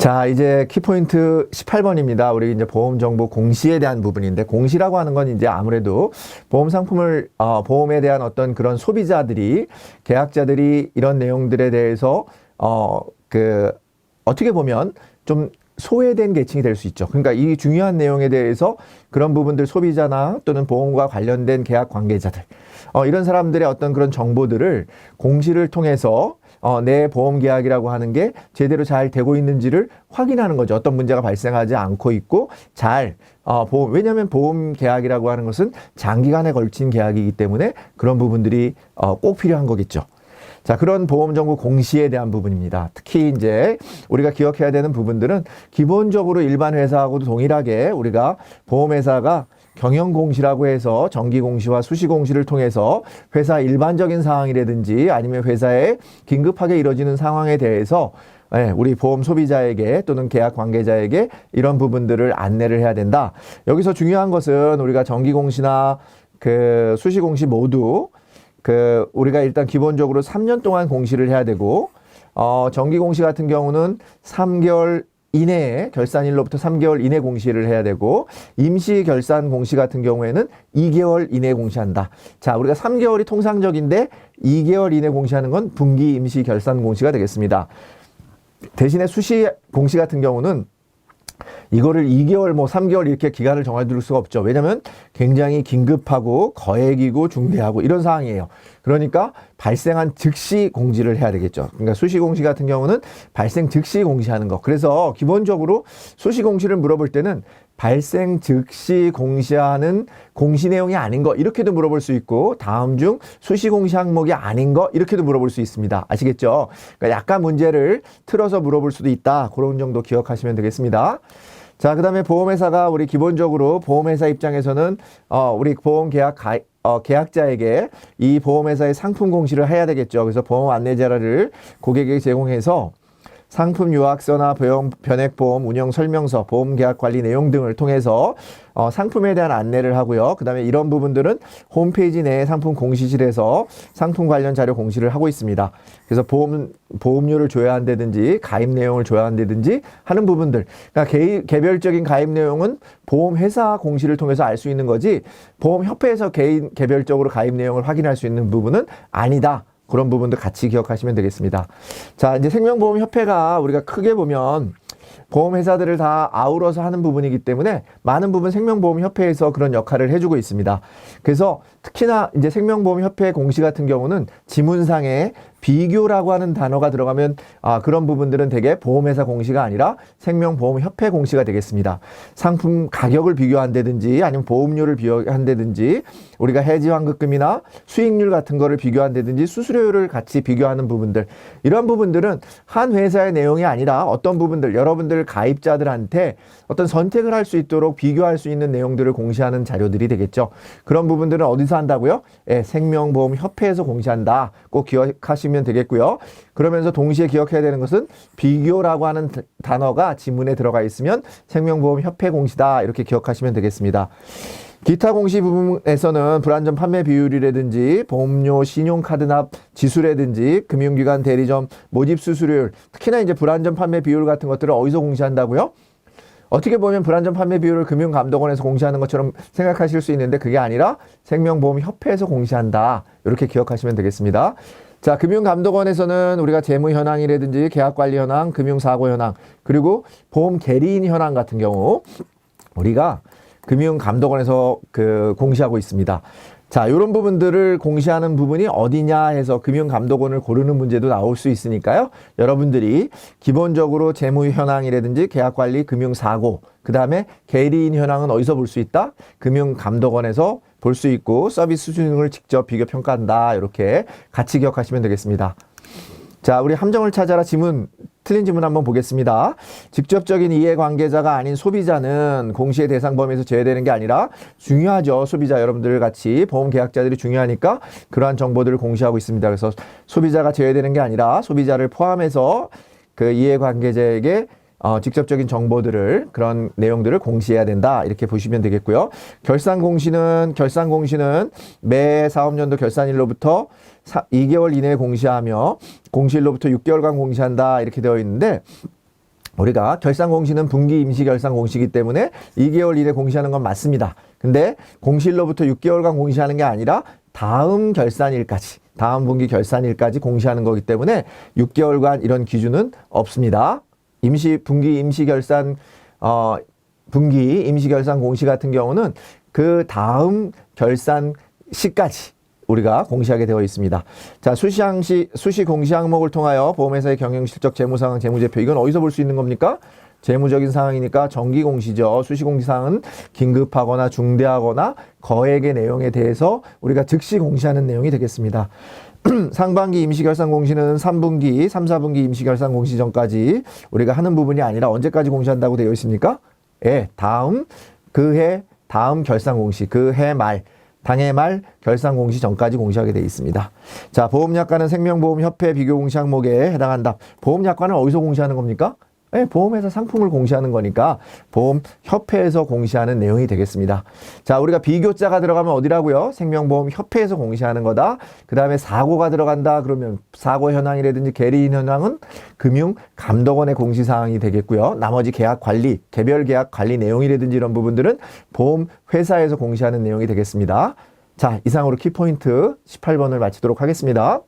자, 이제 키포인트 18번입니다. 우리 이제 보험 정보 공시에 대한 부분인데, 공시라고 하는 건 이제 아무래도 보험 상품을, 보험에 대한 어떤 그런 소비자들이, 계약자들이 이런 내용들에 대해서, 어떻게 보면 좀 소외된 계층이 될 수 있죠. 그러니까 이 중요한 내용에 대해서 그런 부분들 소비자나 또는 보험과 관련된 계약 관계자들, 이런 사람들의 어떤 그런 정보들을 공시를 통해서 내 보험 계약이라고 하는 게 제대로 잘 되고 있는지를 확인하는 거죠. 어떤 문제가 발생하지 않고 있고 왜냐하면 보험 계약이라고 하는 것은 장기간에 걸친 계약이기 때문에 그런 부분들이 꼭 필요한 거겠죠. 자, 그런 보험 정보 공시에 대한 부분입니다. 특히 이제 우리가 기억해야 되는 부분들은 기본적으로 일반 회사하고도 동일하게 우리가 보험회사가 경영공시라고 해서 정기공시와 수시공시를 통해서 회사 일반적인 상황이라든지 아니면 회사에 긴급하게 이뤄지는 상황에 대해서 우리 보험 소비자에게 또는 계약 관계자에게 이런 부분들을 안내를 해야 된다. 여기서 중요한 것은 우리가 정기공시나 수시공시 모두 우리가 일단 기본적으로 3년 동안 공시를 해야 되고, 정기공시 같은 경우는 3개월 이내에 결산일로부터 3개월 이내 공시를 해야 되고, 임시 결산 공시 같은 경우에는 2개월 이내 공시한다. 자, 우리가 3개월이 통상적인데 2개월 이내 공시하는 건 분기 임시 결산 공시가 되겠습니다. 대신에 수시 공시 같은 경우는 이거를 2개월, 3개월 이렇게 기간을 정해둘 수가 없죠. 왜냐하면 굉장히 긴급하고 거액이고 중대하고 이런 상황이에요. 그러니까 발생한 즉시 공지를 해야 되겠죠. 그러니까 수시 공시 같은 경우는 발생 즉시 공시하는 거. 그래서 기본적으로 수시 공시를 물어볼 때는 발생 즉시 공시하는 공시 내용이 아닌 거 이렇게도 물어볼 수 있고, 다음 중 수시 공시 항목이 아닌 거 이렇게도 물어볼 수 있습니다. 아시겠죠? 그러니까 약간 문제를 틀어서 물어볼 수도 있다. 그런 정도 기억하시면 되겠습니다. 자, 그 다음에 보험회사가 우리 기본적으로 보험회사 입장에서는 우리 보험 계약자에게 이 보험회사의 상품 공시를 해야 되겠죠. 그래서 보험 안내 자료를 고객에게 제공해서 상품 요약서나 변액보험 운영 설명서, 보험 계약 관리 내용 등을 통해서 상품에 대한 안내를 하고요. 그 다음에 이런 부분들은 홈페이지 내에 상품 공시실에서 상품 관련 자료 공시를 하고 있습니다. 그래서 보험료를 줘야 한다든지 가입 내용을 줘야 한다든지 하는 부분들, 그러니까 개별적인 가입 내용은 보험회사 공시를 통해서 알 수 있는 거지 보험협회에서 개별적으로 가입 내용을 확인할 수 있는 부분은 아니다. 그런 부분도 같이 기억하시면 되겠습니다. 자, 이제 생명보험협회가 우리가 크게 보면 보험회사들을 다 아우러서 하는 부분이기 때문에 많은 부분 생명보험협회에서 그런 역할을 해주고 있습니다. 그래서 특히나 이제 생명보험협회 공시 같은 경우는 지문상에 비교라고 하는 단어가 들어가면 그런 부분들은 되게 보험회사 공시가 아니라 생명보험협회 공시가 되겠습니다. 상품 가격을 비교한다든지 아니면 보험료를 비교한다든지 우리가 해지환급금이나 수익률 같은 거를 비교한다든지 수수료를 같이 비교하는 부분들, 이런 부분들은 한 회사의 내용이 아니라 어떤 부분들, 여러분들 가입자들한테 어떤 선택을 할 수 있도록 비교할 수 있는 내용들을 공시하는 자료들이 되겠죠. 그런 부분들은 어디서 한다고요? 생명보험협회에서 공시한다. 꼭 기억하시면 되겠고요. 그러면서 동시에 기억해야 되는 것은 비교라고 하는 단어가 지문에 들어가 있으면 생명보험협회 공시다. 이렇게 기억하시면 되겠습니다. 기타 공시 부분에서는 불안전 판매 비율이라든지 보험료 신용카드 납 지수라든지 금융기관 대리점 모집 수수료율, 특히나 이제 불안전 판매 비율 같은 것들을 어디서 공시한다고요? 어떻게 보면 불안전 판매 비율을 금융감독원에서 공시하는 것처럼 생각하실 수 있는데 그게 아니라 생명보험협회에서 공시한다. 이렇게 기억하시면 되겠습니다. 자, 금융감독원에서는 우리가 재무 현황이라든지 계약관리 현황, 금융사고 현황, 그리고 보험 계리인 현황 같은 경우 우리가 금융감독원에서 공시하고 있습니다. 자, 이런 부분들을 공시하는 부분이 어디냐 해서 금융감독원을 고르는 문제도 나올 수 있으니까요. 여러분들이 기본적으로 재무 현황이라든지 계약관리, 금융사고, 그 다음에 계리인 현황은 어디서 볼 수 있다? 금융감독원에서 볼 수 있고 서비스 수준을 직접 비교 평가한다. 이렇게 같이 기억하시면 되겠습니다. 자, 우리 함정을 찾아라 지문, 틀린 지문 한번 보겠습니다. 직접적인 이해관계자가 아닌 소비자는 공시의 대상 범위에서 제외되는 게 아니라 중요하죠. 소비자 여러분들 같이 보험 계약자들이 중요하니까 그러한 정보들을 공시하고 있습니다. 그래서 소비자가 제외되는 게 아니라 소비자를 포함해서 이해관계자에게 직접적인 정보들을, 그런 내용들을 공시해야 된다. 이렇게 보시면 되겠고요. 결산 공시는 매 사업년도 결산일로부터 2개월 이내에 공시하며 공시일로부터 6개월간 공시한다. 이렇게 되어 있는데 우리가 결산공시는 분기 임시결산공시이기 때문에 2개월 이내 공시하는 건 맞습니다. 근데 공시일로부터 6개월간 공시하는 게 아니라 다음 결산일까지, 다음 분기 결산일까지 공시하는 거기 때문에 6개월간 이런 기준은 없습니다. 분기 임시결산 공시 같은 경우는 그 다음 결산 시까지 우리가 공시하게 되어 있습니다. 자, 수시 공시 항목을 통하여 보험회사의 경영실적 재무상황, 재무제표, 이건 어디서 볼 수 있는 겁니까? 재무적인 상황이니까 정기공시죠. 수시공시상은 긴급하거나 중대하거나 거액의 내용에 대해서 우리가 즉시 공시하는 내용이 되겠습니다. 상반기 임시결산공시는 3분기, 3, 4분기 임시결산공시 전까지 우리가 하는 부분이 아니라 언제까지 공시한다고 되어 있습니까? 예, 그해 다음 결산공시, 그 해 말, 당해 말 결산공시 전까지 공시하게 되어 있습니다. 자, 보험약관은 생명보험협회 비교공시 항목에 해당한다. 보험약관은 어디서 공시하는 겁니까? 네, 보험회사 상품을 공시하는 거니까 보험협회에서 공시하는 내용이 되겠습니다. 자, 우리가 비교자가 들어가면 어디라고요? 생명보험협회에서 공시하는 거다. 그 다음에 사고가 들어간다. 그러면 사고 현황이라든지 계리인 현황은 금융감독원의 공시사항이 되겠고요. 나머지 계약관리, 개별 계약관리 내용이라든지 이런 부분들은 보험회사에서 공시하는 내용이 되겠습니다. 자, 이상으로 키포인트 18번을 마치도록 하겠습니다.